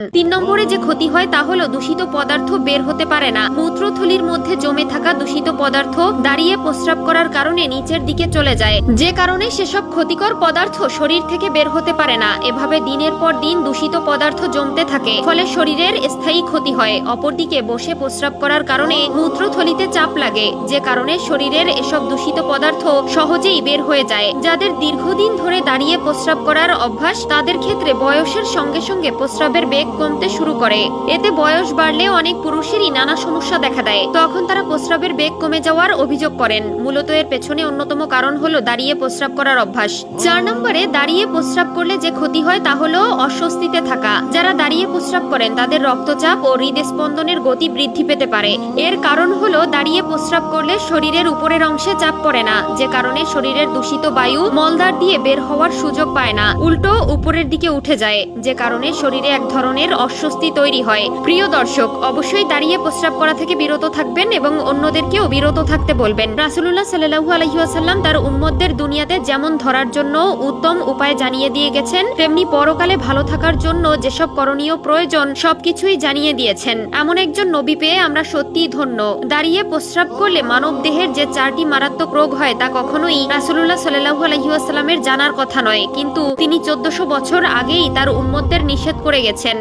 তিন নম্বরে যে ক্ষতি হয় তা হলো দূষিত পদার্থ বের হতে পারে না। মূত্রথলির মধ্যে জমে থাকা দূষিত পদার্থ দাঁড়িয়ে প্রস্রাব করার কারণে নিচের দিকে চলে যায়, যে কারণে সেসব ক্ষতিকর পদার্থ শরীর থেকে বের হতে পারে না। এভাবে দিনের পর দিন দূষিত পদার্থ জমতে থাকে, ফলে শরীরের স্থায়ী ক্ষতি হয়। অপরদিকে বসে প্রস্রাব করার কারণে মূত্রথলিতে চাপ লাগে, যে কারণে শরীরের এসব দূষিত পদার্থ সহজেই বের হয়ে যায়। যাদের দীর্ঘদিন ধরে দাঁড়িয়ে প্রস্রাব করার অভ্যাস, তাদের ক্ষেত্রে বয়সের সঙ্গে সঙ্গে প্রস্রাবের বেগ কমতে শুরু করে। এতে বয়স বাড়লে অনেক পুরুষেরই নানা সমস্যা দেখা দেয়, তখন তারা প্রস্রাবের বেগ কমে যাওয়ার অভিযোগ করেন। মূলত এর পেছনে অন্যতম কারণ হলো দাঁড়িয়ে প্রস্রাব করার অভ্যাস। 4 নম্বরে দাঁড়িয়ে প্রস্রাব করলে যে ক্ষতি হয় তা হলো অস্বস্তিতে থাকা। যারা দাঁড়িয়ে প্রস্রাব করেন তাদের রক্তচাপ ও হৃদস্পন্দনের গতি বৃদ্ধি পেতে পারে। এর কারণ হলো দাঁড়িয়ে প্রস্রাব করলে শরীরের উপরের অংশে চাপ পড়ে না, যে কারণে শরীরের দূষিত বায়ু মলদ্বার দিয়ে বের হওয়ার সুযোগ পায় না, উল্টো উপরের দিকে উঠে যায়, যে কারণে শরীরে এক ধরনের অস্বস্তি তৈরি হয়। প্রিয় দর্শক, অবশ্যই দাঁড়িয়ে প্রস্রাব করা থেকে বিরত থাকবেন এবং অন্যদেরকেও বিরত থাকতে বলবেন। রাসূলুল্লাহ সাল্লাল্লাহু আলাইহি ওয়াসাল্লাম তার উম্মতদের দুনিয়াতে যেমন ধরার জন্য উত্তম উপায় জানিয়ে দিয়ে গেছেন, তেমনি পরকালে ভালো থাকার জন্য যেসব করণীয় প্রয়োজন সবকিছুই জানিয়ে দিয়েছেন। এমন একজন নবী পেয়ে আমরা সত্যিই ধন্য। দাঁড়িয়ে প্রস্রাব করলে মানব দেহের যে 4টি মারাত্মক রোগ হয় তা কখনোই রাসূলুল্লাহ সাল্লাল্লাহু আলাইহি ওয়াসাল্লামের জানার কথা নয়, কিন্তু তিনি 1400 বছর আগেই তার উম্মতদের নিষেধ করে গেছেন।